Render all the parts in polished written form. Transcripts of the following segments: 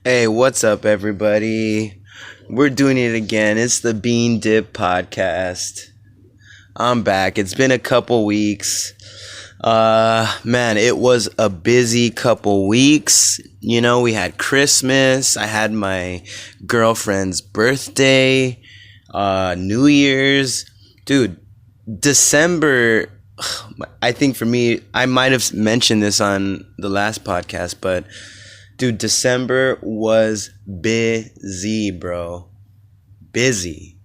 Hey, what's up, everybody? We're doing it again. It's the Bean Dip Podcast. I'm back. It's been a couple weeks. Man, it was a busy couple weeks. You know, we had Christmas. I had my girlfriend's birthday, New Year's. Dude, December, I think for me, I might have mentioned this on the last podcast, but dude, December was busy, bro. Busy.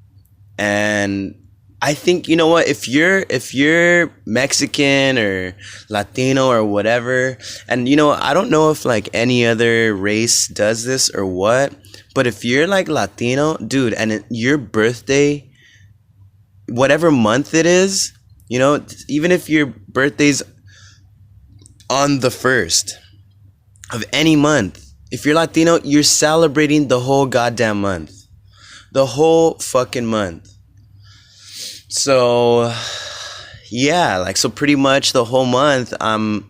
And I think, you know what, if you're Mexican or Latino or whatever, and you know, I don't know if like any other race does this or what, but if you're like Latino, dude, and your birthday, whatever month it is, you know, even if your birthday's on the first of any month, if you're Latino, you're celebrating the whole goddamn month. The whole fucking month. So, yeah, like, so pretty much the whole month, I'm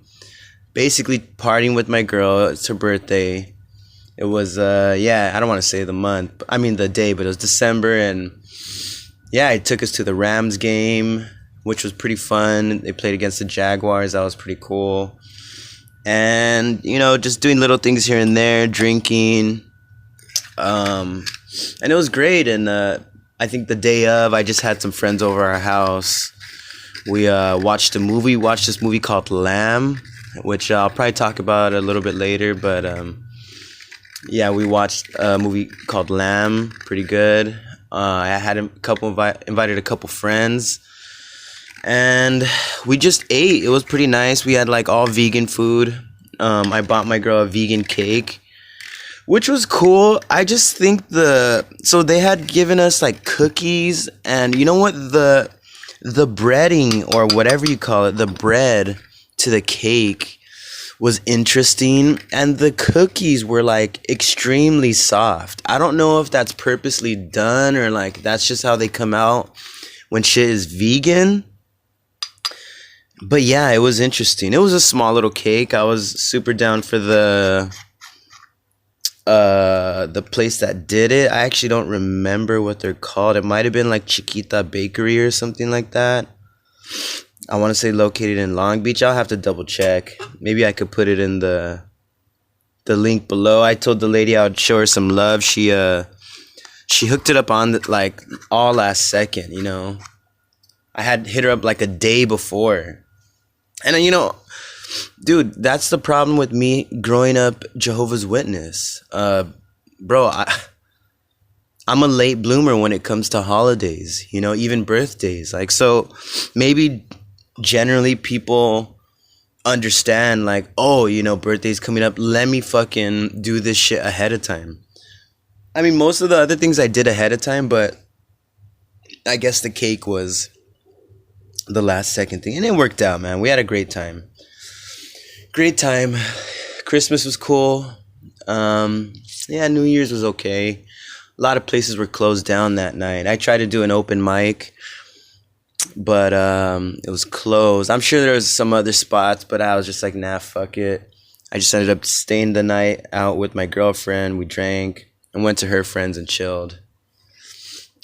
basically partying with my girl. It's her birthday. It was, yeah, I don't want to say the month, I mean the day, but it was December, and yeah, I took us to the Rams game, which was pretty fun. They played against the Jaguars. That was pretty cool. And, you know, just doing little things here and there, drinking. And it was great. And I think the day of, I just had some friends over our house. We watched a movie. Watched this movie called Lamb, which I'll probably talk about a little bit later. But yeah, we watched a movie called Lamb. Pretty good. I had invited a couple friends, and we just ate. It was pretty nice. We had like all vegan food. I bought my girl a vegan cake, which was cool. I just think so they had given us like cookies, and you know what, the breading, or whatever you call it, the bread to the cake was interesting, and the cookies were like extremely soft. I don't know if that's purposely done, or like that's just how they come out when shit is vegan. But yeah, it was interesting. It was a small little cake. I was super down for the place that did it. I actually don't remember what they're called. It might have been like Chaqueta Bakery or something like that. I want to say located in Long Beach. I'll have to double check. Maybe I could put it in the link below. I told the lady I would show her some love. She hooked it up on like all last second, you know. I had hit her up like a day before. And you know, dude, that's the problem with me growing up Jehovah's Witness. Bro, I'm a late bloomer when it comes to holidays, you know, even birthdays. Like, so maybe generally people understand like, oh, you know, birthday's coming up, let me fucking do this shit ahead of time. I mean, most of the other things I did ahead of time, but I guess the cake was the last second thing, and it worked out, man. We had a great time. Christmas was cool. Yeah, New Year's was okay. A lot of places were closed down that night. I tried to do an open mic, but it was closed. I'm sure there was some other spots, but I was just like, nah, fuck it. I just ended up staying the night out with my girlfriend. We drank and went to her friends and chilled.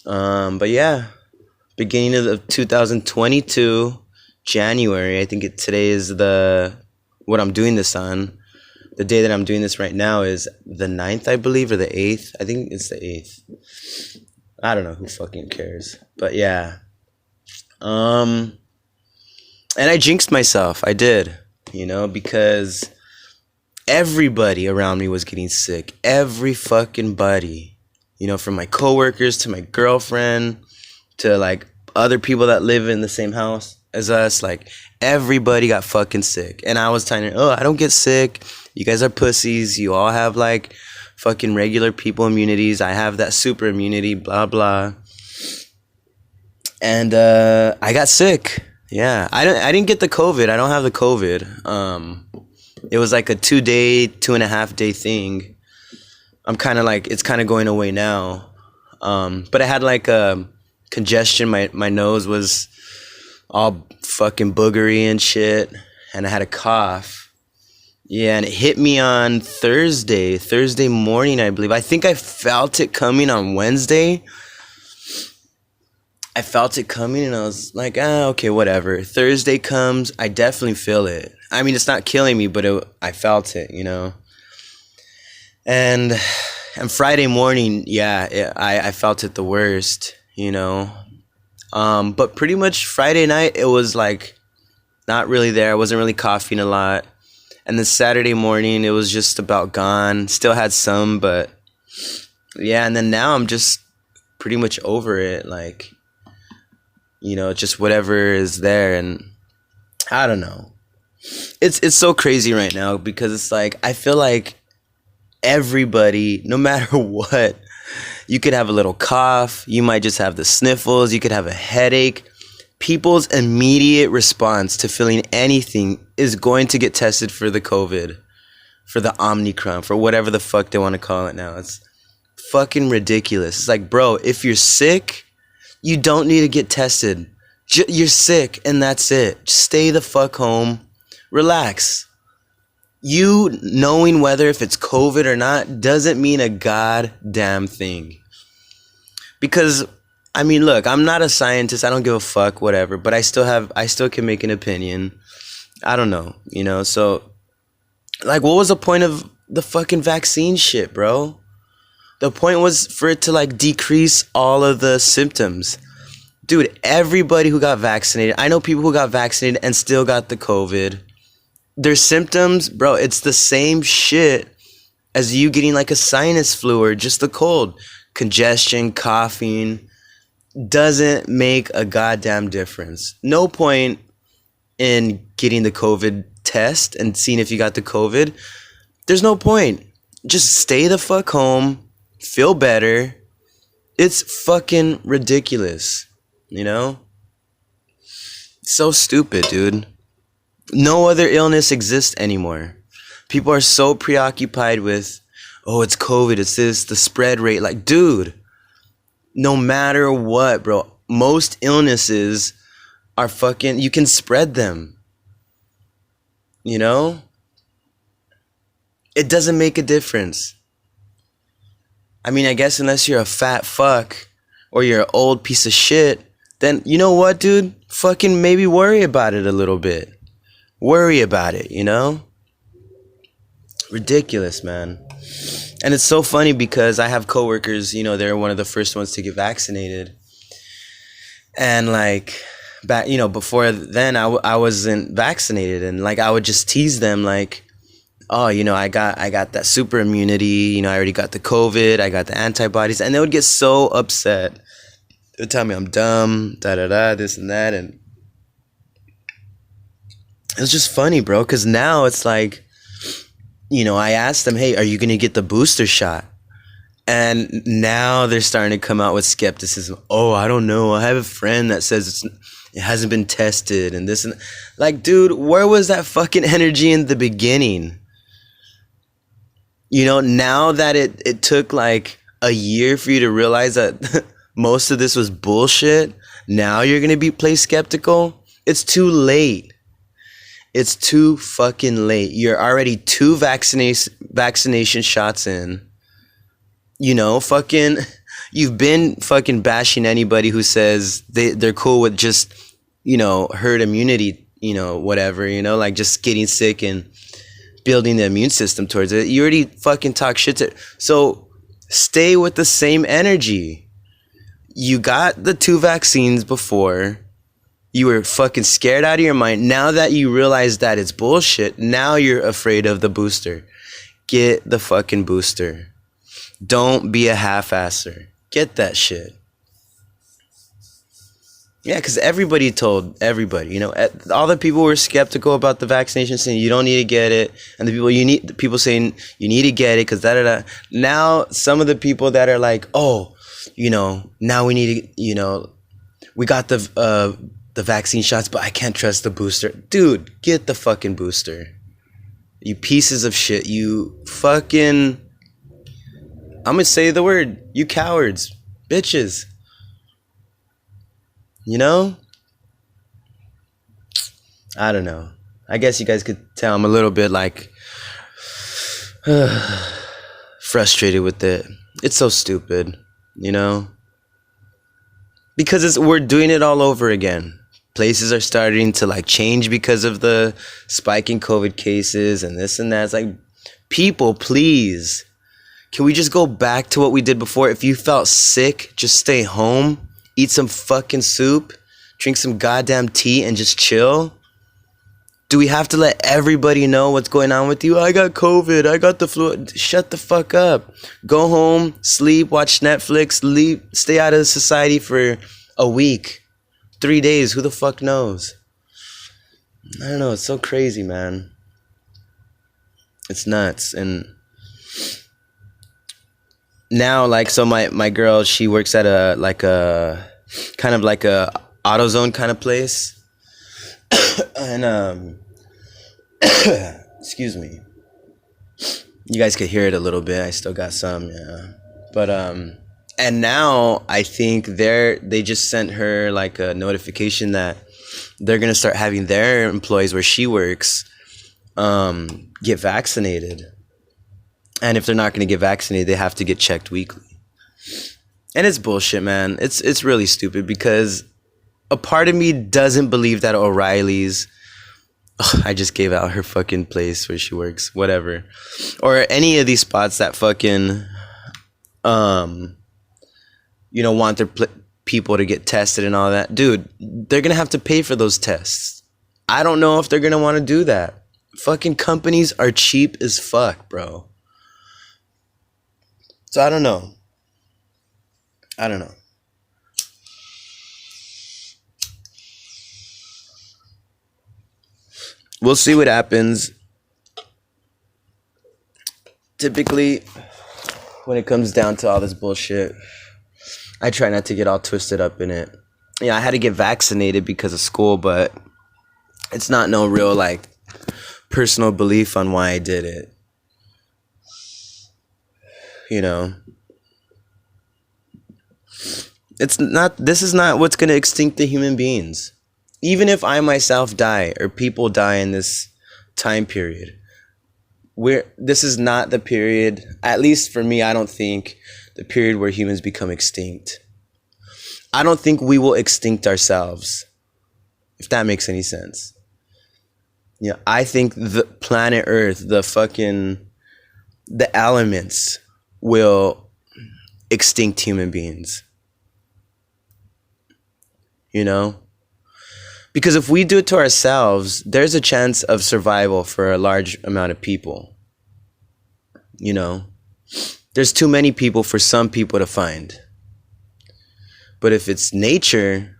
But yeah, beginning of 2022, January. I think today is what I'm doing this on. The day that I'm doing this right now is the 9th, I believe, or the 8th. I think it's the 8th. I don't know, who fucking cares. But yeah. And I jinxed myself. I did, you know, because everybody around me was getting sick. Every fucking buddy. You know, from my coworkers to my girlfriend to like other people that live in the same house as us. Like, everybody got fucking sick. And I was telling her, oh, I don't get sick. You guys are pussies. You all have like fucking regular people immunities. I have that super immunity, blah, blah. And I got sick. Yeah, I didn't get the COVID. I don't have the COVID. It was like a 2.5 day thing. I'm kind of like, it's kind of going away now. But I had like a congestion. My nose was all fucking boogery and shit, and I had a cough. Yeah, and it hit me on Thursday morning, I believe. I think I felt it coming on Wednesday. I felt it coming and I was like, okay, whatever. Thursday comes, I definitely feel it. I mean, it's not killing me, but I felt it, you know? And Friday morning, I felt it the worst, you know? But pretty much Friday night, it was like not really there. I wasn't really coughing a lot. And then Saturday morning, it was just about gone. Still had some, but yeah. And then now I'm just pretty much over it. Like, you know, just whatever is there. And I don't know. It's so crazy right now because it's like, I feel like everybody, no matter what, you could have a little cough. You might just have the sniffles. You could have a headache. People's immediate response to feeling anything is going to get tested for the COVID, for the Omicron, for whatever the fuck they want to call it now. It's fucking ridiculous. It's like, bro, if you're sick, you don't need to get tested. You're sick and that's it. Just stay the fuck home. Relax. You knowing whether if it's COVID or not doesn't mean a goddamn thing. Because I mean, look, I'm not a scientist. I don't give a fuck, whatever. But I still can make an opinion. I don't know, you know. So, like, what was the point of the fucking vaccine shit, bro? The point was for it to like decrease all of the symptoms. Dude, everybody who got vaccinated, I know people who got vaccinated and still got the COVID. Their symptoms, bro, it's the same shit as you getting like a sinus flu or just a cold. Congestion, coughing. Doesn't make a goddamn difference. No point in getting the COVID test and seeing if you got the COVID. There's no point. Just stay the fuck home. Feel better. It's fucking ridiculous. You know? So stupid, dude. No other illness exists anymore. People are so preoccupied with, oh, it's COVID, it's this, the spread rate. Like, dude. No matter what, bro, most illnesses are fucking, you can spread them. You know? It doesn't make a difference. I mean, I guess unless you're a fat fuck or you're an old piece of shit, then you know what, dude? Fucking maybe worry about it a little bit. Worry about it, you know? Ridiculous, man. And it's so funny because I have coworkers, you know, they're one of the first ones to get vaccinated. And like back, you know, before then I wasn't vaccinated, and like I would just tease them like, oh, you know, I got that super immunity, you know, I already got the COVID, I got the antibodies, and they would get so upset. They would tell me I'm dumb, this and that, and it was just funny, bro, because now it's like, you know, I asked them, hey, are you going to get the booster shot? And now they're starting to come out with skepticism. Oh, I don't know. I have a friend that says it hasn't been tested and this and like, dude, where was that fucking energy in the beginning? You know, now that it took like a year for you to realize that most of this was bullshit, now you're going to play skeptical. It's too late. It's too fucking late. You're already 2 vaccination shots in. You know, fucking, you've been fucking bashing anybody who says they're cool with just, you know, herd immunity, you know, whatever, you know, like just getting sick and building the immune system towards it. You already fucking talk shit to, so stay with the same energy. You got the 2 vaccines before. You were fucking scared out of your mind. Now that you realize that it's bullshit, now you're afraid of the booster. Get the fucking booster. Don't be a half-asser. Get that shit. Yeah, because everybody told everybody, you know, all the people were skeptical about the vaccination, saying you don't need to get it, and the people saying you need to get it because da-da-da. Now, some of the people that are like, oh, you know, now we need to, you know, we got the vaccine shots, but I can't trust the booster. Dude, get the fucking booster. You pieces of shit. You fucking, I'm gonna say the word. You cowards. Bitches. You know? I don't know. I guess you guys could tell I'm a little bit like Frustrated with it. It's so stupid, you know? Because we're doing it all over again. Places are starting to like change because of the spike in COVID cases and this and that. It's like, people, please, can we just go back to what we did before? If you felt sick, just stay home, eat some fucking soup, drink some goddamn tea, and just chill. Do we have to let everybody know what's going on with you? I got COVID. I got the flu. Shut the fuck up. Go home, sleep, watch Netflix, leave, stay out of society for a week, 3 days. Who the fuck knows? I don't know. It's so crazy, man. It's nuts. And now, like, so my girl, she works at a kind of like a AutoZone kind of place. And excuse me, you guys could hear it a little bit. I still got some, yeah. But and now I think they just sent her like a notification that they're gonna start having their employees where she works get vaccinated, and if they're not gonna get vaccinated, they have to get checked weekly. And it's bullshit, man. It's really stupid, because a part of me doesn't believe that O'Reilly's, I just gave out her fucking place where she works, whatever, or any of these spots that fucking, you know, want their people to get tested and all that. Dude, they're gonna have to pay for those tests. I don't know if they're gonna want to do that. Fucking companies are cheap as fuck, bro. So I don't know. We'll see what happens. Typically, when it comes down to all this bullshit, I try not to get all twisted up in it. Yeah, I had to get vaccinated because of school, but it's not no real, like, personal belief on why I did it. You know? This is not what's gonna extinct the human beings. Even if I myself die or people die in this time period, this is not the period, at least for me, I don't think, the period where humans become extinct. I don't think we will extinct ourselves, if that makes any sense. Yeah, I think the planet Earth, the elements will extinct human beings. You know? Because if we do it to ourselves, there's a chance of survival for a large amount of people. You know? There's too many people for some people to find. But if it's nature,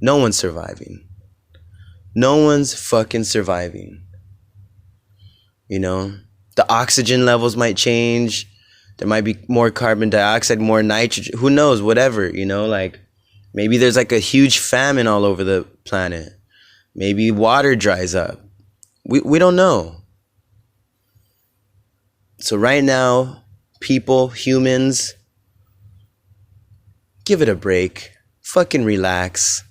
no one's surviving. No one's fucking surviving. You know? The oxygen levels might change. There might be more carbon dioxide, more nitrogen. Who knows? Whatever, you know? Like, maybe there's like a huge famine all over the planet. Maybe water dries up. We don't know. So right now, people, humans, give it a break. Fucking relax.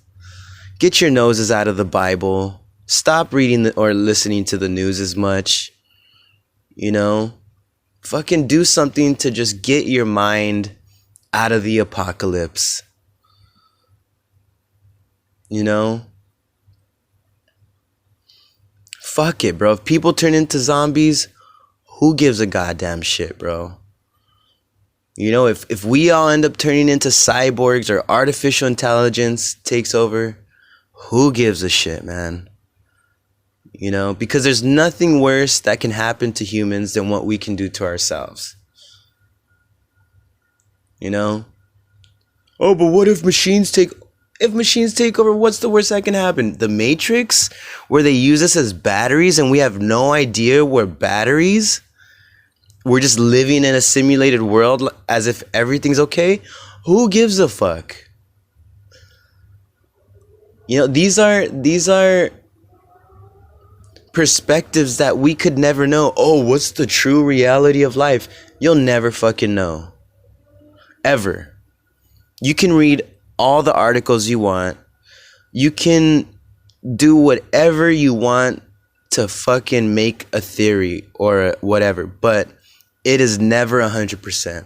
Get your noses out of the Bible. Stop reading or listening to the news as much. You know? Fucking do something to just get your mind out of the apocalypse. You know? Fuck it, bro. If people turn into zombies, who gives a goddamn shit, bro? You know, if we all end up turning into cyborgs or artificial intelligence takes over, who gives a shit, man? You know, because there's nothing worse that can happen to humans than what we can do to ourselves. You know? Oh, but what if machines take over, what's the worst that can happen? The Matrix, where they use us as batteries and we have no idea we're batteries? We're just living in a simulated world as if everything's okay? Who gives a fuck? You know, these are perspectives that we could never know. Oh, what's the true reality of life? You'll never fucking know. Ever. You can read all the articles you want. You can do whatever you want to fucking make a theory or whatever, but it is never 100%.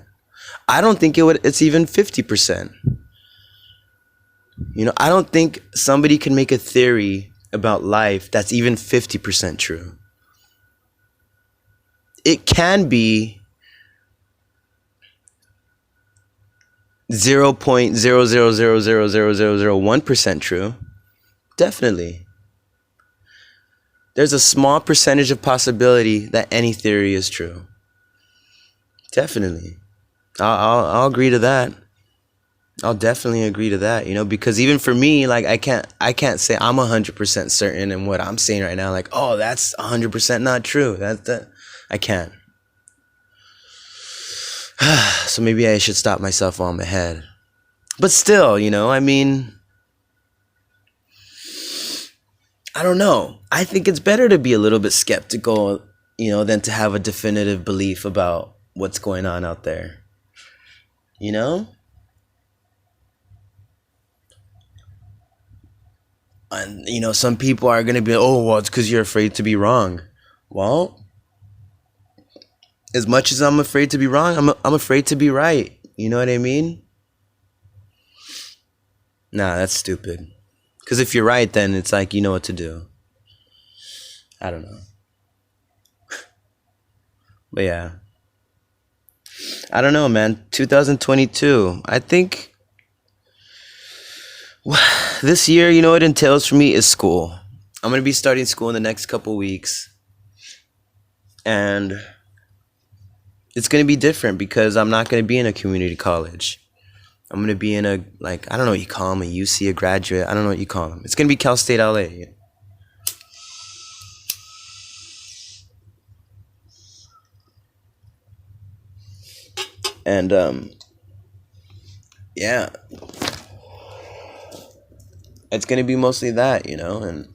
I don't think it's even 50%. I don't think somebody can make a theory about life that's even 50% true. It can be 0.0000001% true. Definitely. There's a small percentage of possibility that any theory is true. Definitely. I'll agree to that. I'll definitely agree to that, because even for me, like I can't say I'm 100% certain in what I'm saying right now. Like, oh, that's 100% not true. I can't. So maybe I should stop myself while I'm ahead. But still, I mean, I don't know. I think it's better to be a little bit skeptical, than to have a definitive belief about what's going on out there. And, some people are going to be, oh, well, it's because you're afraid to be wrong. Well, as much as I'm afraid to be wrong, I'm afraid to be right. You know what I mean? Nah, that's stupid. Because if you're right, then it's like, you know what to do. I don't know. But yeah. I don't know, man. 2022. I think this year, what it entails for me is school. I'm going to be starting school in the next couple weeks. And it's going to be different because I'm not going to be in a community college. I'm going to be in I don't know what you call them, a UC, a graduate. I don't know what you call them. It's going to be Cal State LA. And, yeah. It's going to be mostly that, and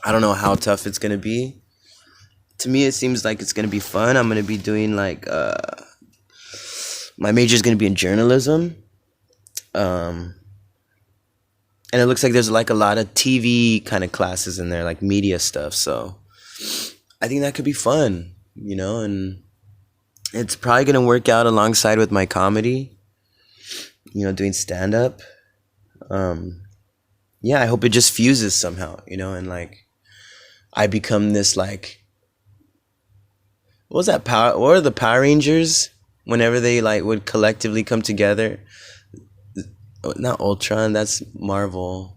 I don't know how tough it's going to be. To me, it seems like it's going to be fun. I'm going to be doing my major is going to be in journalism. And it looks like there's a lot of TV kind of classes in there, like media stuff. So I think that could be fun, and it's probably going to work out alongside with my comedy, doing stand up. Yeah, I hope it just fuses somehow, and I become this what was that power? What were the Power Rangers? Whenever they would collectively come together, not Ultron. That's Marvel.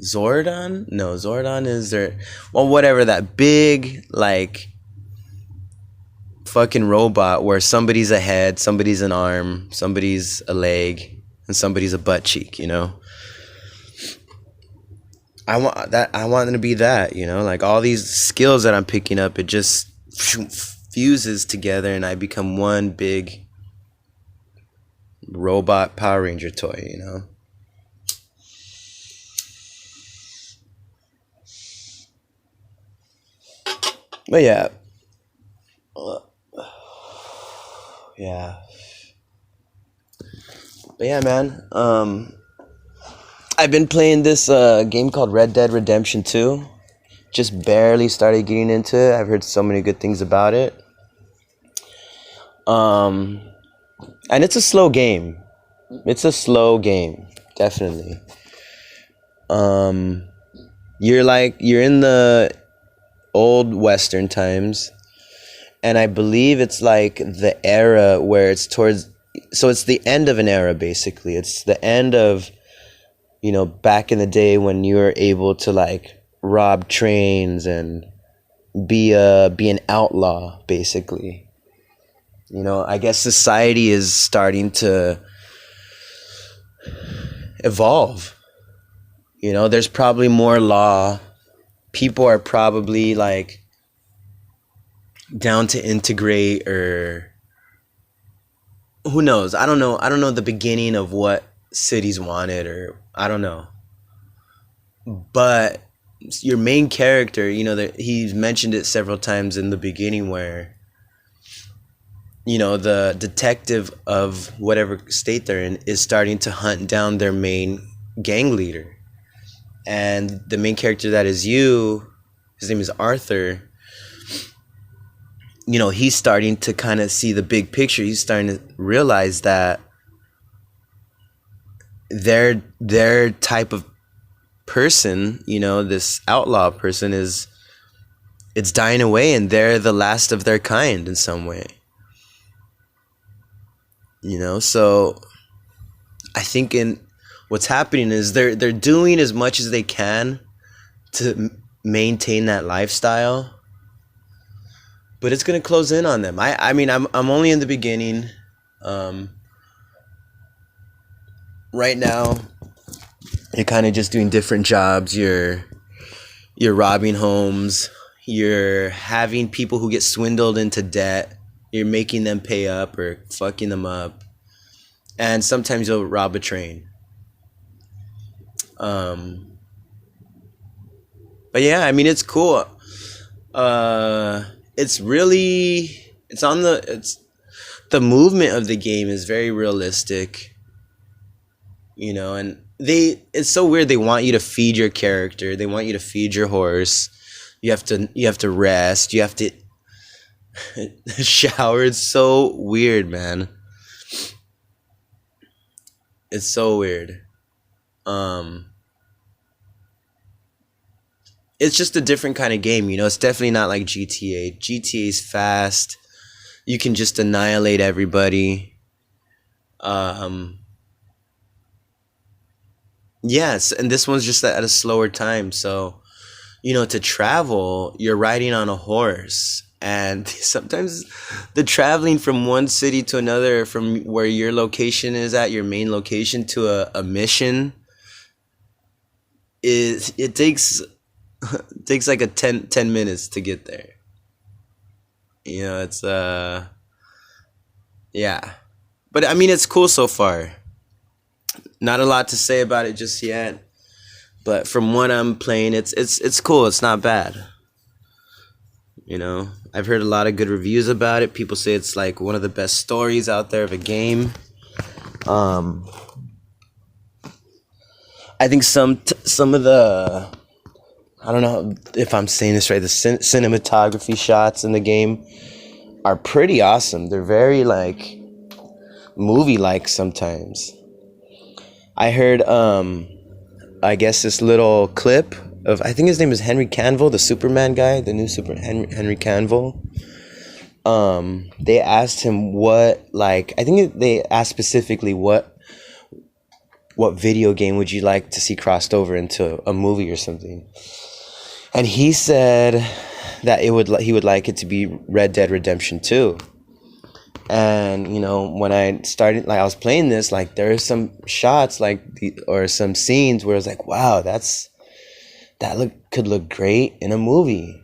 Zordon? No, Zordon is there. Well, whatever, that big fucking robot where somebody's a head, somebody's an arm, somebody's a leg, and somebody's a butt cheek, I want that. I want them to be that, all these skills that I'm picking up, it just fuses together and I become one big robot Power Ranger toy, But yeah. Yeah. But yeah, man. I've been playing this game called Red Dead Redemption 2. Just barely started getting into it. I've heard so many good things about it. And it's a slow game. Definitely. You're in the old Western times, and I believe it's the era where it's towards. So it's the end of an era, basically. It's the end of, back in the day when you were able to rob trains and be an outlaw, basically. I guess society is starting to evolve. There's probably more law. People are probably down to integrate, or who knows? I don't know the beginning of what cities wanted, or I don't know. But your main character, he's mentioned it several times in the beginning where, the detective of whatever state they're in is starting to hunt down their main gang leader. and the main character that is you, his name is Arthur. He's starting to kind of see the big picture. He's starting to realize that their type of person, this outlaw person, it's dying away, and they're the last of their kind in some way. So I think what's happening is they're doing as much as they can to maintain that lifestyle, but it's gonna close in on them. I mean, I'm only in the beginning. Right now, you're kind of just doing different jobs. You're robbing homes. You're having people who get swindled into debt. You're making them pay up or fucking them up. And sometimes you'll rob a train. But yeah, I mean, it's cool. It's the movement of the game is very realistic. And it's so weird. They want you to feed your character. They want you to feed your horse. You have to rest. You have to shower. It's so weird, man. It's so weird. It's just a different kind of game, It's definitely not like GTA. GTA's fast. You can just annihilate everybody. Yes, and this one's just at a slower time. So, to travel, you're riding on a horse. And sometimes the traveling from one city to another, from where your location is at, your main location, to a mission, it takes like 10 minutes to get there. It's yeah. But I mean, it's cool so far. Not a lot to say about it just yet, but from what I'm playing, it's cool. It's not bad. I've heard a lot of good reviews about it. People say it's like one of the best stories out there of a game. I think some of the, I don't know if I'm saying this right, the cinematography shots in the game are pretty awesome. They're very like movie-like sometimes. I heard, I guess this little clip of, I think his name is Henry Cavill, the Superman guy, the new Henry Cavill. They asked him they asked specifically what video game would you like to see crossed over into a movie or something. And he said that he would like it to be Red Dead Redemption 2. And when I started, I was playing this, there are some shots or some scenes where I was like, wow, could look great in a movie.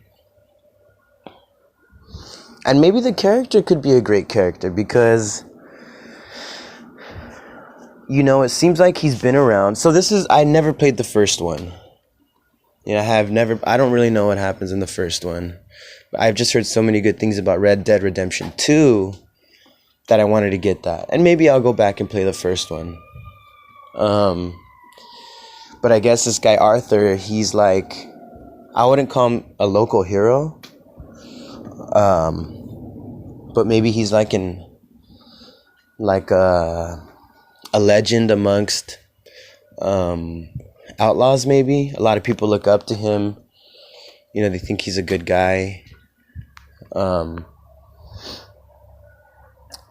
And maybe the character could be a great character because it seems like he's been around. So I never played the first one. I don't really know what happens in the first one. But I've just heard so many good things about Red Dead Redemption 2 that I wanted to get that. And maybe I'll go back and play the first one. But I guess this guy Arthur, he's I wouldn't call him a local hero. But maybe he's a legend amongst outlaws, maybe. A lot of people look up to him. They think he's a good guy.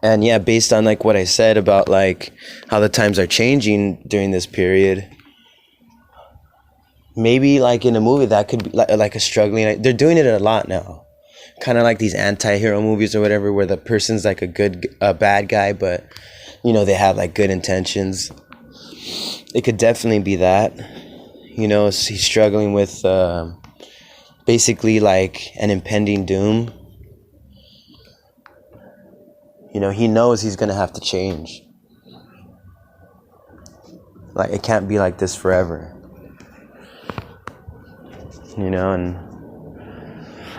And yeah, based on what I said about how the times are changing during this period, maybe in a movie that could be like a struggling. They're doing it a lot now, kind of like these anti-hero movies or whatever, where the person's a bad guy, but they have good intentions. It could definitely be that. He's struggling with basically an impending doom. He knows he's going to have to change. It can't be like this forever. And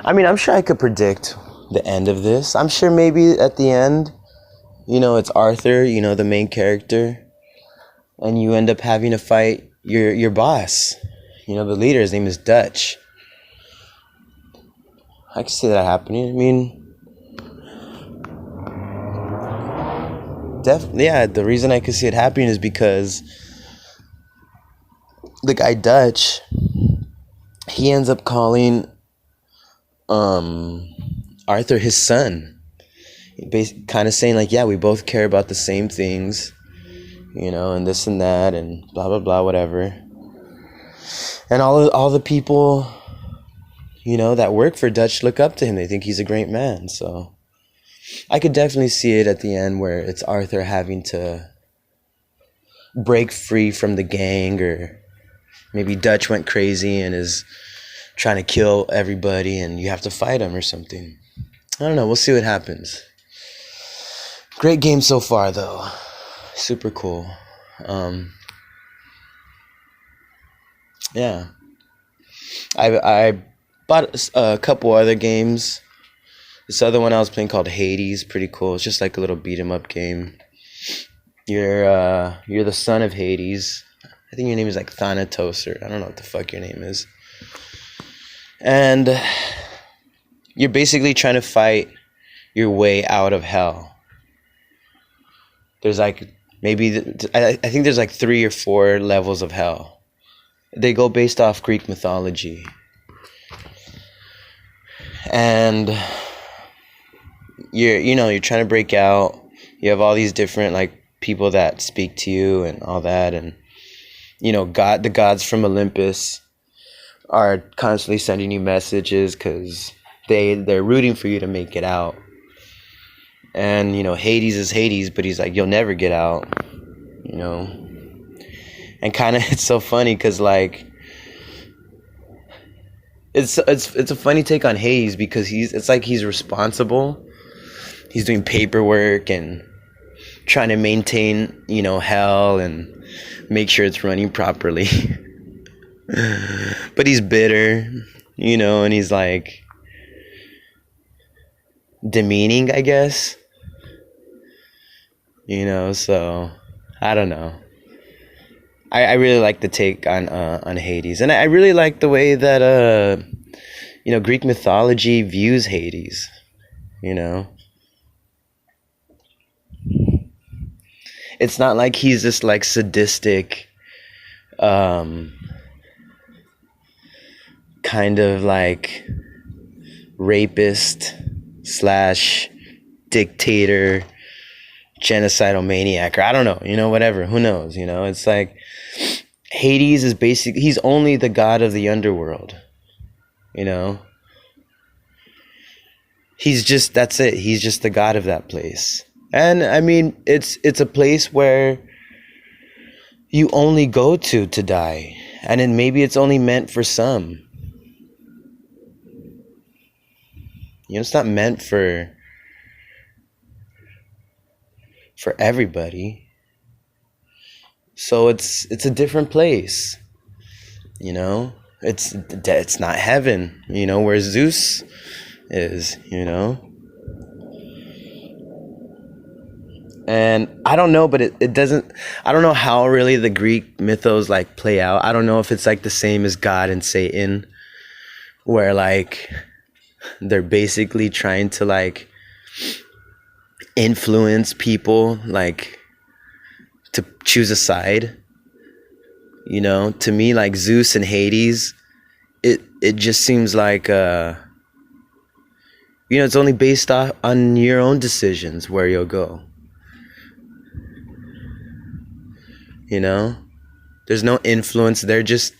I mean, I'm sure I could predict the end of this. I'm sure maybe at the end, it's Arthur, the main character, and you end up having to fight your boss, The leader, his name is Dutch. I can see that happening. I mean, yeah, the reason I could see it happening is because the guy Dutch, he ends up calling Arthur his son. Kind of saying like, yeah, we both care about the same things, and this and that and blah blah blah, whatever. And all the people, that work for Dutch look up to him. They think he's a great man. So I could definitely see it at the end where it's Arthur having to break free from the gang, or maybe Dutch went crazy and is trying to kill everybody and you have to fight him or something. I don't know. We'll see what happens. Great game so far, though. Super cool. Yeah. I bought a couple other games. This other one I was playing called Hades, pretty cool. It's just like a little beat 'em up game. You're the son of Hades. I think your name is like Thanatos, or I don't know what the fuck your name is. And you're basically trying to fight your way out of hell. There's like I think there's like 3 or 4 levels of hell. They go based off Greek mythology. And you're trying to break out. You have all these different like people that speak to you and all that, and the gods from Olympus are constantly sending you messages because they're rooting for you to make it out. And Hades is Hades, but he's like, you'll never get out. And kind of it's so funny because like it's a funny take on Hades because it's like he's responsible. He's doing paperwork and trying to maintain hell and make sure it's running properly. But he's bitter, and he's like demeaning, I guess. So I don't know. I really like the take on Hades, and I really like the way that Greek mythology views Hades. It's not like he's this like sadistic, kind of like rapist / dictator, genocidal maniac, or I don't know, whatever, who knows, it's like Hades is basically, he's only the god of the underworld, he's just, that's it, he's just the god of that place. And I mean, it's a place where you only go to die, and then maybe it's only meant for some. It's not meant for everybody. So it's a different place. It's not heaven, where Zeus is, And I don't know, but it doesn't, I don't know how really the Greek mythos like play out. I don't know if it's like the same as God and Satan, where like they're basically trying to like influence people like to choose a side. To me, like Zeus and Hades, it just seems like it's only based on your own decisions where you'll go. There's no influence. They're just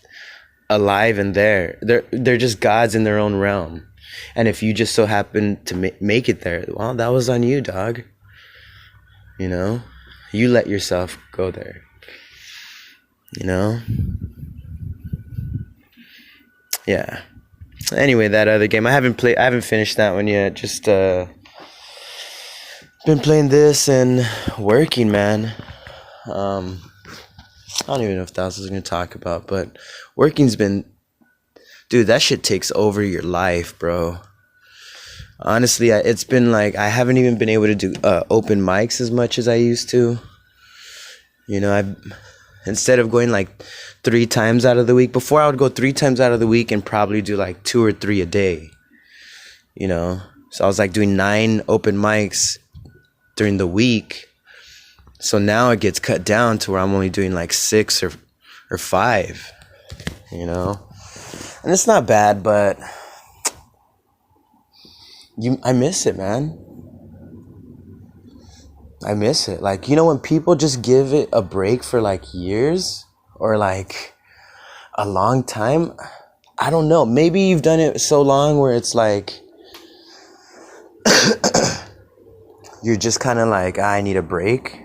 alive and there. They're just gods in their own realm. And if you just so happen to make it there, well, that was on you, dog. You let yourself go there. Yeah. Anyway, that other game I haven't finished that one yet. Just been playing this and working, man. I don't even know if that's what I was going to talk about, but working's been, dude, that shit takes over your life, bro. Honestly, it's been like, I haven't even been able to do open mics as much as I used to. Instead of going like 3 times out of the week. Before, I would go 3 times out of the week and probably do like 2 or 3 a day, you know? So I was like doing 9 open mics during the week. So now it gets cut down to where I'm only doing like 6 or 5, you know? And it's not bad, but I miss it, man. I miss it. Like, you know, when people just give it a break for like years or like a long time, I don't know. Maybe you've done it so long where it's like you're just kind of like, I need a break.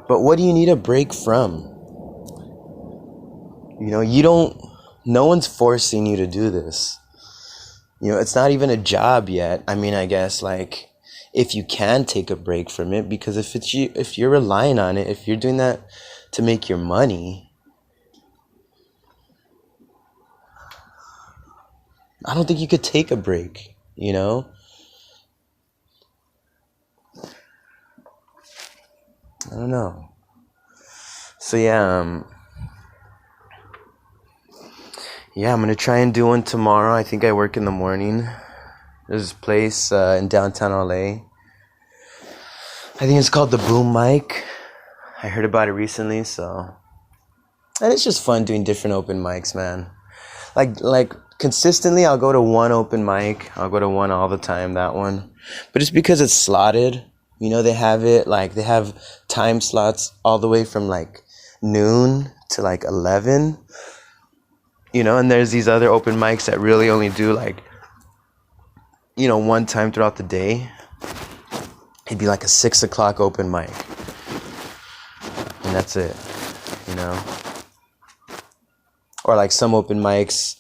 But what do you need a break from? You know, no one's forcing you to do this. You know, it's not even a job yet. I mean, I guess like if you can take a break from it, because if you're relying on it, if you're doing that to make your money, I don't think you could take a break, you know? I don't know. So yeah, I'm gonna try and do one tomorrow. I think I work in the morning. There's this place in downtown LA. I think it's called the Boom Mic. I heard about it recently, so. And it's just fun doing different open mics, man. Like consistently, I'll go to one open mic. I'll go to one all the time, that one. But it's because it's slotted. You know, they have time slots all the way from like noon to like 11. You know, and there's these other open mics that really only do like, you know, one time throughout the day. It'd be like a 6 o'clock open mic. And that's it, you know. Or like some open mics,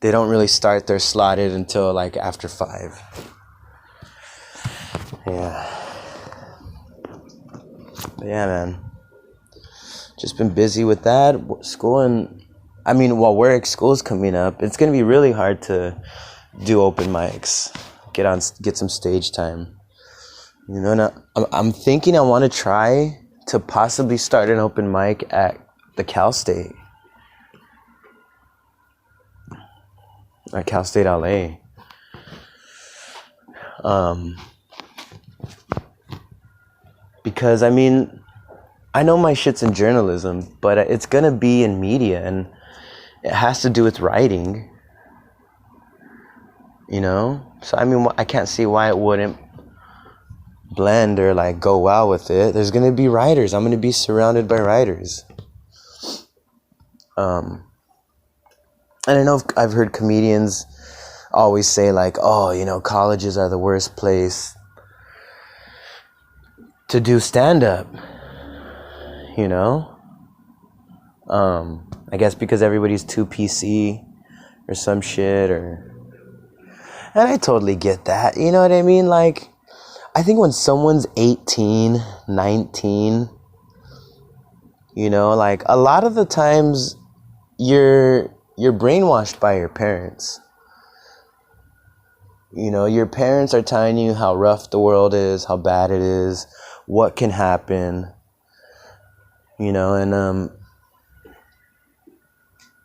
they don't really start their slotted until like after 5. Yeah. But yeah, man. Just been busy with that. School and... I mean, while school's coming up, it's going to be really hard to do open mics. Get some stage time. You know, and I'm thinking I want to try to possibly start an open mic at the Cal State. At Cal State LA. Because, I mean, I know my shit's in journalism, but it's going to be in media, and it has to do with writing. You know? So, I mean, I can't see why it wouldn't blend or, like, go well with it. There's going to be writers. I'm going to be surrounded by writers. And I know I've heard comedians always say, like, oh, you know, colleges are the worst place to do stand-up. You know? I guess because everybody's too PC or some shit, or... And I totally get that, you know what I mean? Like, I think when someone's 18, 19, you know, like, a lot of the times you're brainwashed by your parents. You know, your parents are telling you how rough the world is, how bad it is, what can happen, you know, and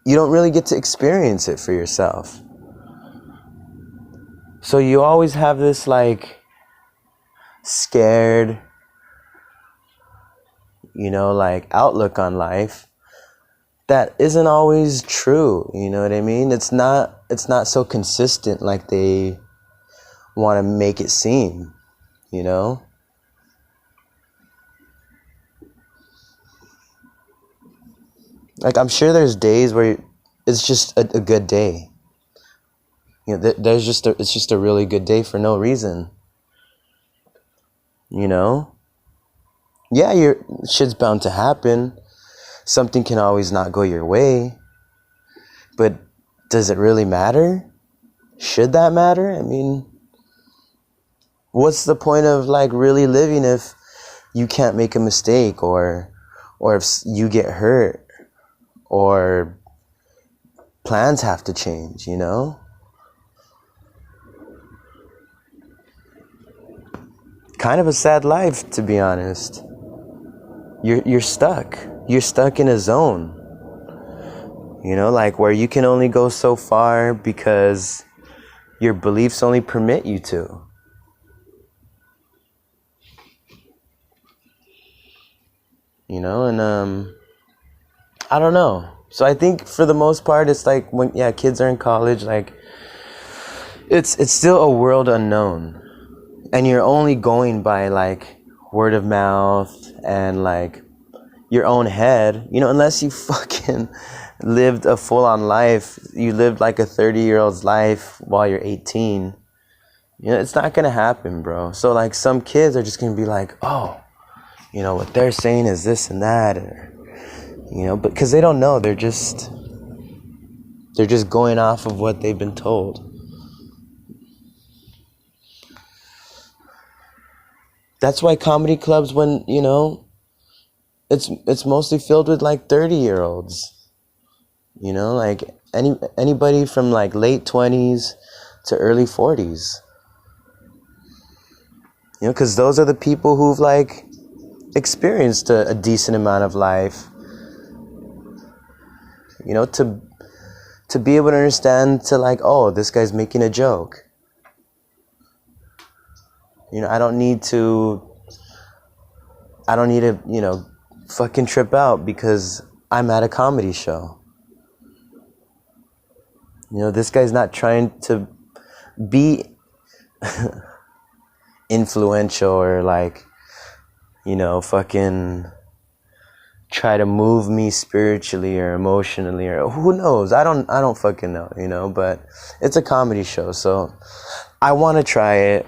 you don't really get to experience it for yourself. So you always have this, like, scared, you know, like, outlook on life that isn't always true, you know what I mean? It's not so consistent like they want to make it seem, you know? Like, I'm sure there's days where it's just a good day. You know, it's just a really good day for no reason. You know? Yeah, shit's bound to happen. Something can always not go your way. But does it really matter? Should that matter? I mean, what's the point of, like, really living if you can't make a mistake, or if you get hurt, or plans have to change, you know? Kind of a sad life, to be honest. You're stuck. you're stuck in a zone, like where you can only go so far because your beliefs only permit you to. And I don't know. So I think for the most part, it's like when kids are in college, like it's still a world unknown, and you're only going by like word of mouth and like your own head, unless you fucking lived a full-on life. You lived like a 30-year-old's life while you're 18. It's not gonna happen, bro. So like some kids are just gonna be like, oh, what they're saying is this and that, or, but because they don't know, they're just going off of what they've been told. That's why comedy clubs, when it's mostly filled with like 30-year-olds. Like anybody from like late 20s to early 40s. Because those are the people who've like experienced a decent amount of life. To be able to understand, to like, oh, this guy's making a joke. I don't need to, fucking trip out because I'm at a comedy show. This guy's not trying to be influential or like, fucking try to move me spiritually or emotionally, or who knows. I don't fucking know, but it's a comedy show, so I want to try it.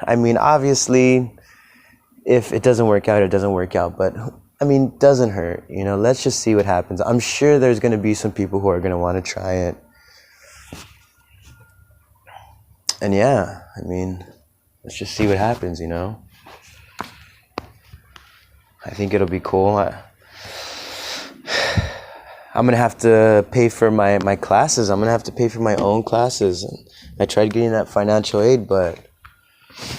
I mean, obviously, if it doesn't work out, it doesn't work out, but I mean, doesn't hurt, let's just see what happens. I'm sure there's going to be some people who are going to want to try it. And yeah, I mean, let's just see what happens, I think it'll be cool. I'm going to have to pay for my classes. I'm going to have to pay for my own classes. And I tried getting that financial aid, but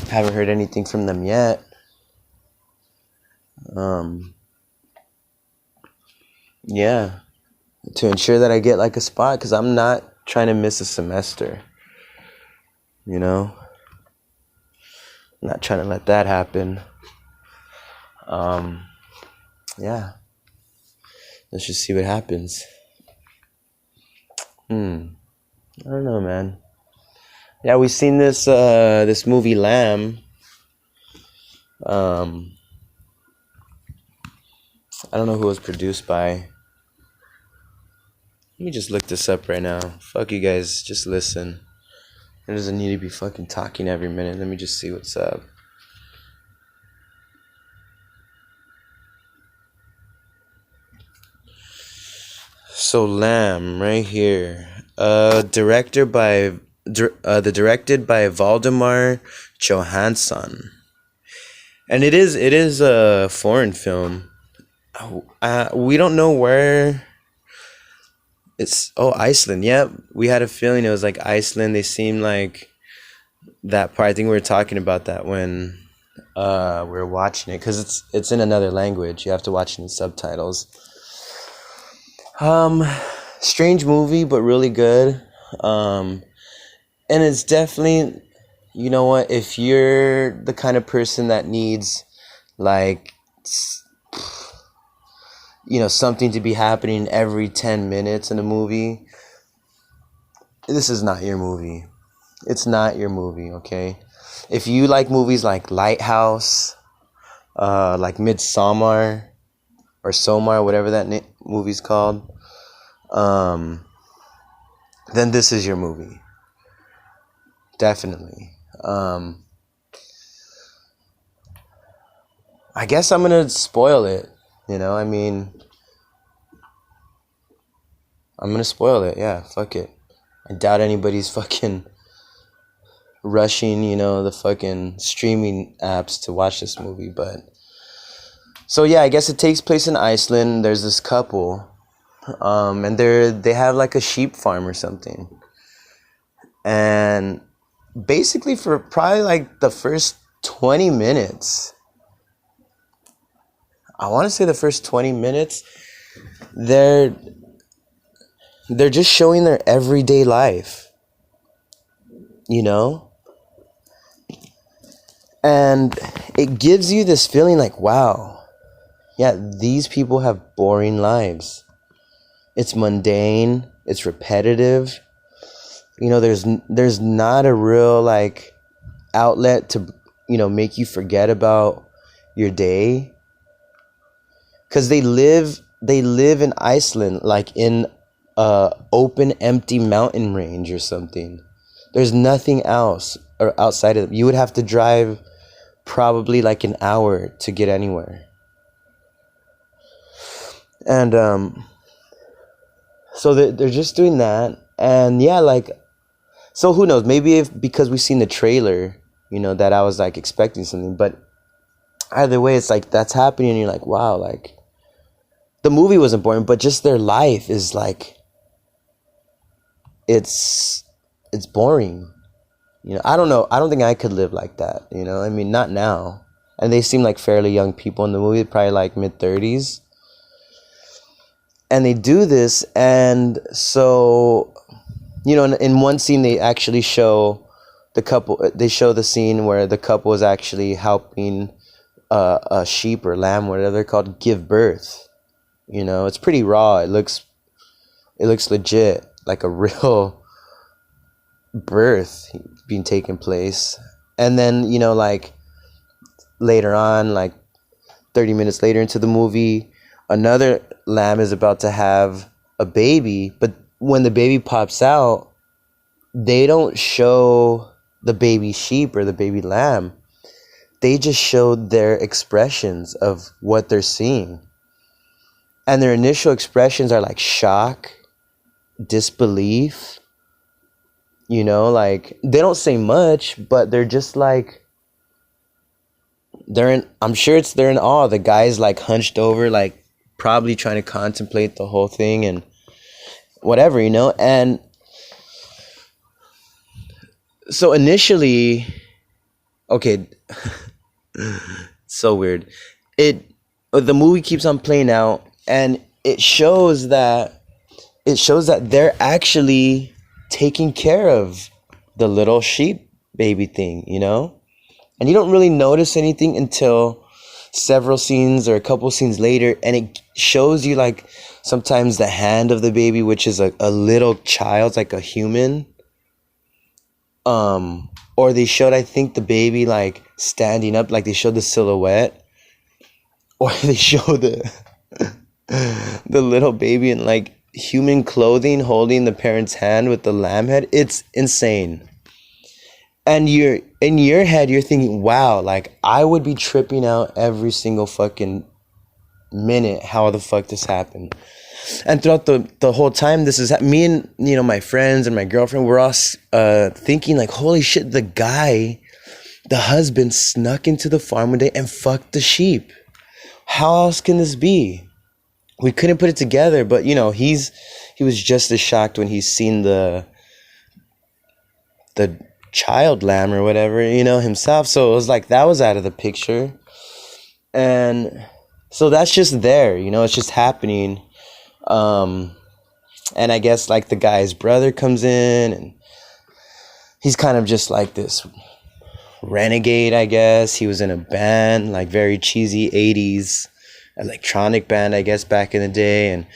haven't heard anything from them yet. Yeah. To ensure that I get like a spot, because I'm not trying to miss a semester. I'm not trying to let that happen. Yeah. Let's just see what happens. I don't know, man. Yeah, we've seen this movie Lamb. I don't know who it was produced by. Let me just look this up right now. Fuck you guys, just listen. It doesn't need to be fucking talking every minute. Let me just see what's up. So Lamb, right here. Directed by Valdemar Johansson. And it is a foreign film. We don't know where. It's Iceland. Yeah, we had a feeling it was like Iceland. They seemed like that part. I think we were talking about that when we were watching it, because it's in another language. You have to watch it in subtitles. Strange movie, but really good. And it's definitely, you know what, if you're the kind of person that needs like, something to be happening every 10 minutes in a movie, this is not your movie. It's not your movie, okay? If you like movies like Lighthouse, like Midsommar, or Somar, whatever that movie's called, then this is your movie. Definitely. I guess I'm gonna spoil it. I mean, I'm gonna spoil it. Yeah, fuck it. I doubt anybody's fucking rushing, the fucking streaming apps to watch this movie, but so yeah, I guess it takes place in Iceland. There's this couple, and they have like a sheep farm or something, and basically for probably like the first 20 minutes, I want to say the first 20 minutes, they're they're just showing their everyday life, you know? And it gives you this feeling like, wow, yeah, these people have boring lives. It's mundane, it's repetitive. You know, there's not a real like outlet to, you know, make you forget about your day. Cuz they live in Iceland, like in a open empty mountain range or something. There's nothing else or outside of them. You would have to drive probably like an hour to get anywhere. And so they're just doing that. And yeah, like, so who knows, maybe if because we've seen the trailer, you know, that I was like expecting something. But either way, it's like that's happening and you're like, wow, like the movie was important, but just their life is like, it's boring. You know, I don't know. I don't think I could live like that. You know, I mean, not now. And they seem like fairly young people in the movie, probably like mid-30s. And they do this, and so, you know, in one scene they actually show the couple. They show the scene where the couple is actually helping a sheep or lamb, whatever they're called, give birth. You know, it's pretty raw. It looks legit, like a real birth being taken place. And then, you know, like later on, like 30 minutes later into the movie, another lamb is about to have a baby, but when the baby pops out, they don't show the baby sheep or the baby lamb. They just show their expressions of what they're seeing. And their initial expressions are like shock, disbelief. You know, like they don't say much, but they're just like, I'm sure they're in awe. The guy's like hunched over, like probably trying to contemplate the whole thing and whatever, you know. And so initially, okay, so weird. The movie keeps on playing out, and it shows that they're actually taking care of the little sheep baby thing, you know? And you don't really notice anything until several scenes or a couple scenes later, and it shows you like sometimes the hand of the baby, which is a little child, like a human. Or they showed, I think, the baby like standing up, like they showed the silhouette. Or they show the little baby in like human clothing holding the parent's hand with the lamb head. It's insane. And you're in your head, you're thinking, wow, like I would be tripping out every single fucking minute how the fuck this happened. And throughout the whole time this is me and, you know, my friends and my girlfriend, we're all thinking like, holy shit, the husband snuck into the farm one day and fucked the sheep. How else can this be? We couldn't put it together, but you know, he was just as shocked when he's seen the child lamb or whatever, you know, himself. So it was like that was out of the picture. And so that's just there, you know, it's just happening. And I guess like the guy's brother comes in and he's kind of just like this renegade, I guess. He was in a band, like very cheesy 80s electronic band, I guess, back in the day. And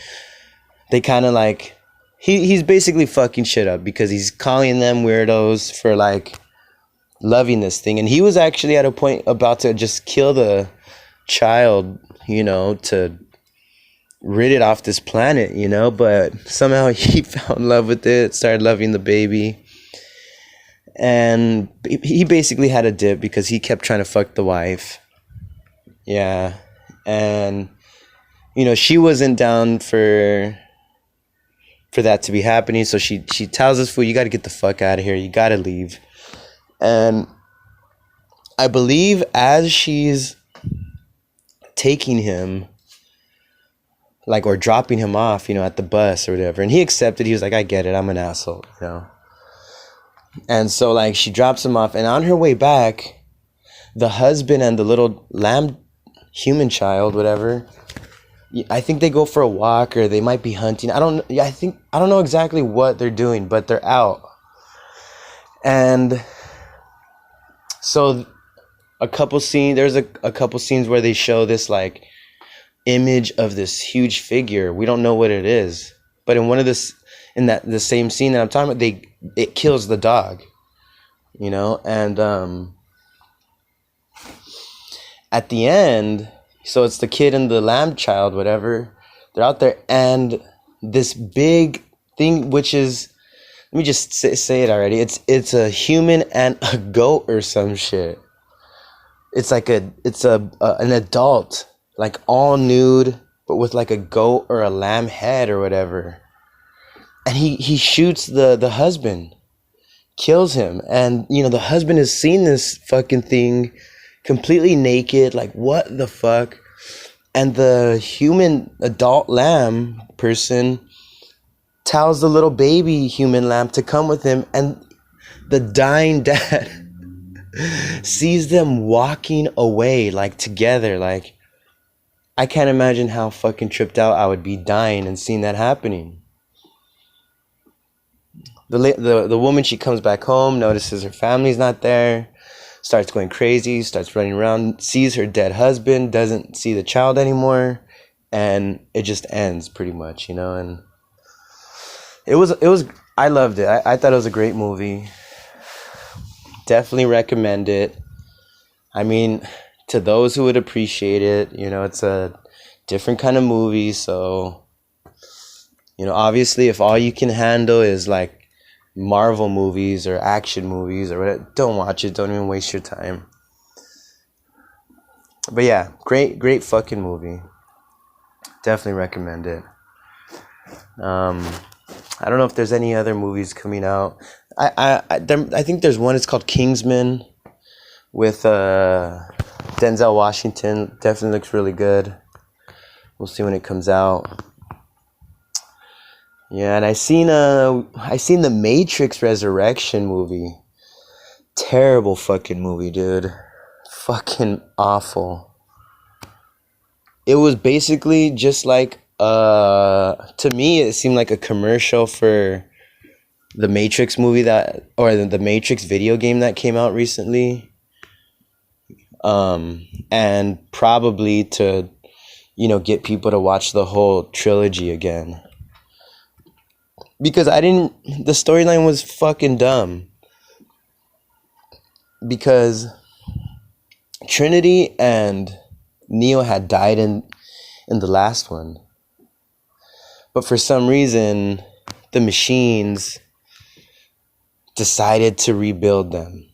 they kind of like, he's basically fucking shit up because he's calling them weirdos for like loving this thing. And he was actually at a point about to just kill the child, you know, to rid it off this planet, you know, but somehow he fell in love with it, started loving the baby. And he basically had a dip because he kept trying to fuck the wife. Yeah. And, you know, she wasn't down for that to be happening. So she tells us, fool, you got to get the fuck out of here. You got to leave. And I believe as she's taking him, like, or dropping him off, you know, at the bus or whatever, and he accepted. He was like, I get it, I'm an asshole, you know. And so like she drops him off, and on her way back, the husband and the little lamb human child, whatever. I think they go for a walk or they might be hunting. I don't. Yeah, I don't know exactly what they're doing, but they're out. And so there's a couple scenes where they show this like image of this huge figure. We don't know what it is, but in the same scene that I'm talking about, it kills the dog, and at the end, so it's the kid and the lamb child, whatever, they're out there, and this big thing, which is, let me just say it already, it's a human and a goat or some shit. It's like an adult, like all nude, but with like a goat or a lamb head or whatever. And he shoots the husband, kills him. And, the husband has seen this fucking thing completely naked. Like, what the fuck? And the human adult lamb person tells the little baby human lamb to come with him. And the dying dad sees them walking away, like, together. Like, I can't imagine how fucking tripped out I would be dying and seeing that happening. The woman, she comes back home, notices her family's not there, starts going crazy, starts running around, sees her dead husband, doesn't see the child anymore, and it just ends pretty much, and it was I loved it. I thought it was a great movie. Definitely recommend it. I mean, to those who would appreciate it, it's a different kind of movie, so obviously if all you can handle is like Marvel movies or action movies or whatever, don't watch it. Don't even waste your time. But yeah, great fucking movie. Definitely recommend it. I don't know if there's any other movies coming out. I think there's one. It's called Kingsman with Denzel Washington. Definitely looks really good. We'll see when it comes out. Yeah, and I seen the Matrix Resurrection movie. Terrible fucking movie, dude. Fucking awful. It was basically just like to me it seemed like a commercial for the Matrix movie or the Matrix video game that came out recently. And probably to get people to watch the whole trilogy again. Because the storyline was fucking dumb. Because Trinity and Neo had died in the last one. But for some reason, the machines decided to rebuild them.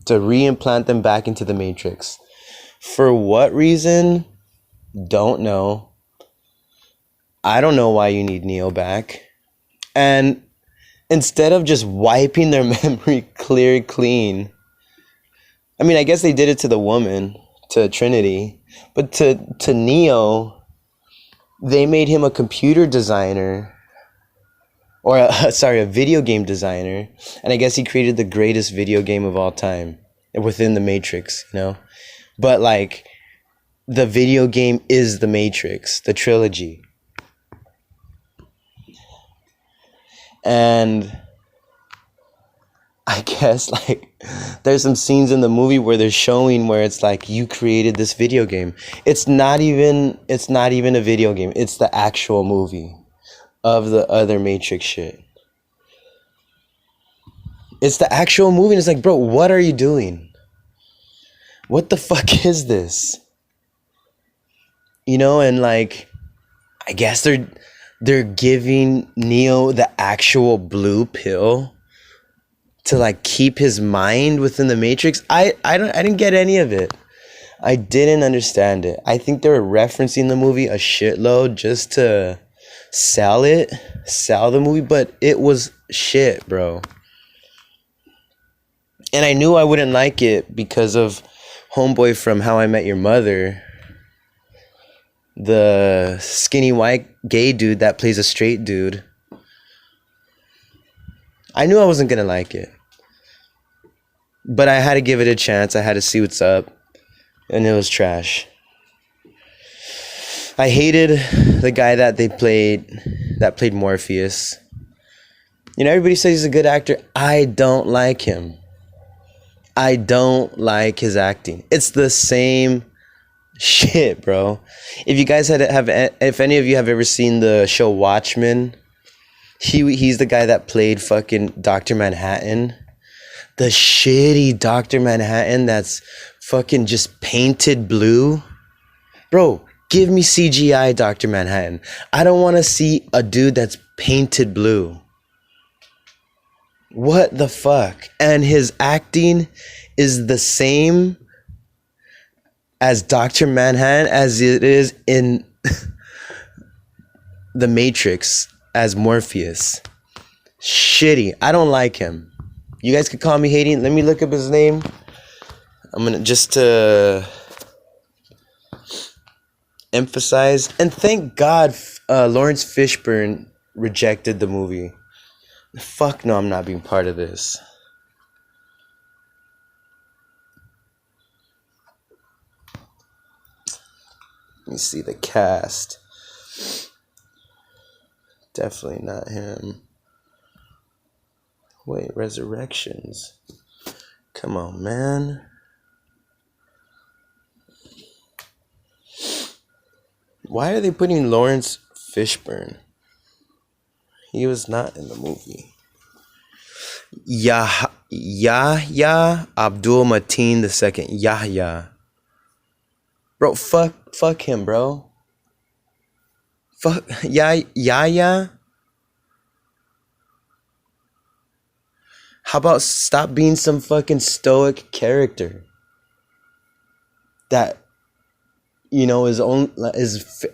To reimplant them back into the Matrix. For what reason? Don't know. I don't know why you need Neo back. And instead of just wiping their memory clean, I mean, I guess they did it to the woman, to Trinity, but to Neo, they made him a computer designer, or a video game designer, and I guess he created the greatest video game of all time within the Matrix, But like, the video game is the Matrix, the trilogy. And I guess like there's some scenes in the movie where they're showing where it's like, you created this video game. It's not even a video game. It's the actual movie of the other Matrix shit. It's the actual movie, and it's like, bro, what are you doing? What the fuck is this? And like, I guess they're giving Neo the actual blue pill to like keep his mind within the Matrix. I didn't get any of it. I didn't understand it. I think they were referencing the movie a shitload just to sell the movie, but it was shit, bro. And I knew I wouldn't like it because of homeboy from How I Met Your Mother. The skinny white gay dude that plays a straight dude. I knew I wasn't gonna like it. But I had to give it a chance. I had to see what's up. And it was trash. I hated the guy that played Morpheus. You know, everybody says he's a good actor. I don't like him. I don't like his acting. It's the same shit, bro. If you guys if any of you have ever seen the show Watchmen, he's the guy that played fucking Dr. Manhattan. The shitty Dr. Manhattan that's fucking just painted blue. Bro, give me CGI Dr. Manhattan. I don't want to see a dude that's painted blue. What the fuck? And his acting is the same as Dr. Manhattan as it is in The Matrix as Morpheus. Shitty. I don't like him. You guys could call me hating. Let me look up his name. I'm gonna just to emphasize. And thank God Lawrence Fishburne rejected the movie. Fuck no, I'm not being part of this. Let me see the cast. Definitely not him. Wait, Resurrections. Come on, man. Why are they putting Lawrence Fishburne? He was not in the movie. Yahya Abdul Mateen II. Yahya. Bro, fuck him, bro. Fuck Yahya. How about stop being some fucking stoic character that, you know, is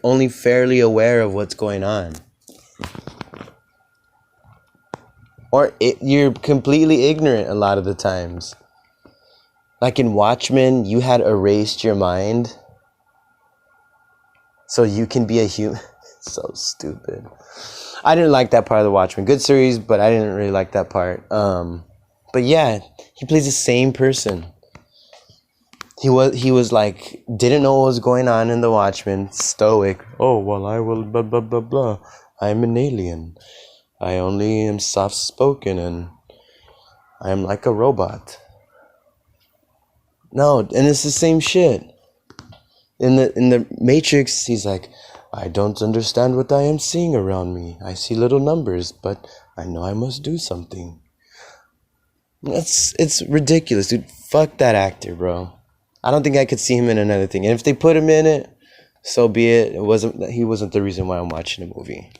only fairly aware of what's going on? Or you're completely ignorant a lot of the times. Like in Watchmen, you had erased your mind so you can be a human. So stupid. I didn't like that part of the Watchmen. Good series, but I didn't really like that part. But yeah, he plays the same person. He was like, didn't know what was going on in the Watchmen. Stoic. Oh, well, I will blah, blah, blah, blah. I'm an alien. I only am soft-spoken and I am like a robot. No, and it's the same shit. In the Matrix, he's like, I don't understand what I am seeing around me. I see little numbers, but I know I must do something. It's ridiculous, dude. Fuck that actor, bro. I don't think I could see him in another thing. And if they put him in it, so be it. He wasn't the reason why I'm watching the movie.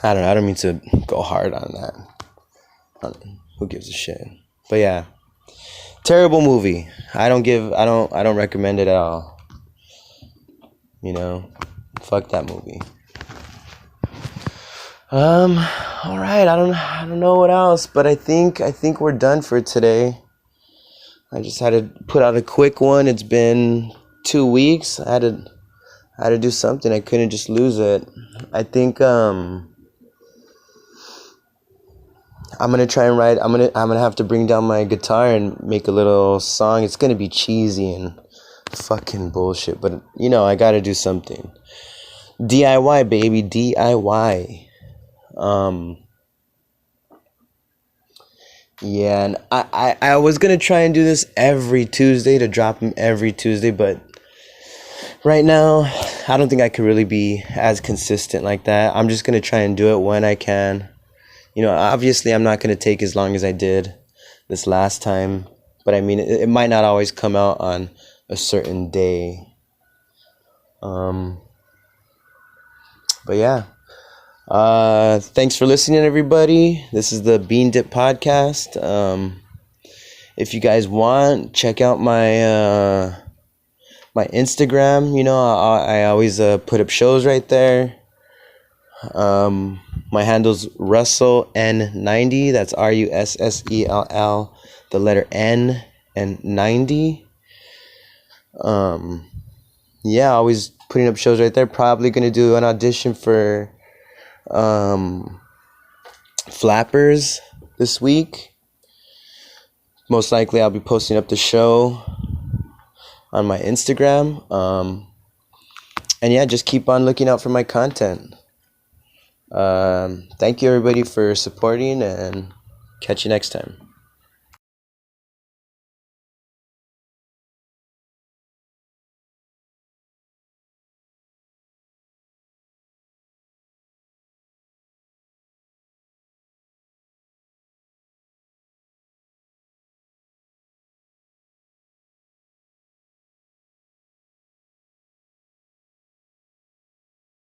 I don't know. I don't mean to go hard on that. Who gives a shit? But yeah, terrible movie. I don't recommend it at all. You know, fuck that movie. All right. I don't know what else, but I think we're done for today. I just had to put out a quick one. It's been 2 weeks. I had to do something. I couldn't just lose it. I think I'm gonna try and write. I'm gonna have to bring down my guitar and make a little song. It's gonna be cheesy and fucking bullshit, but you know I gotta do something. DIY, baby, DIY. Yeah, and I was gonna try and do this every Tuesday, to drop them every Tuesday, but right now I don't think I could really be as consistent like that. I'm just gonna try and do it when I can. You know, obviously I'm not gonna take as long as I did this last time, but I mean it might not always come out on a certain day. But yeah. Thanks for listening, everybody. This is the Bean Dip Podcast. If you guys want, check out my my Instagram. You know, I always put up shows right there. My handle's Russell N90. That's RUSSELL, the letter N and 90. Yeah, always putting up shows right there. Probably gonna do an audition for Flappers this week. Most likely I'll be posting up the show on my Instagram. And yeah, just keep on looking out for my content. Thank you everybody for supporting, and catch you next time.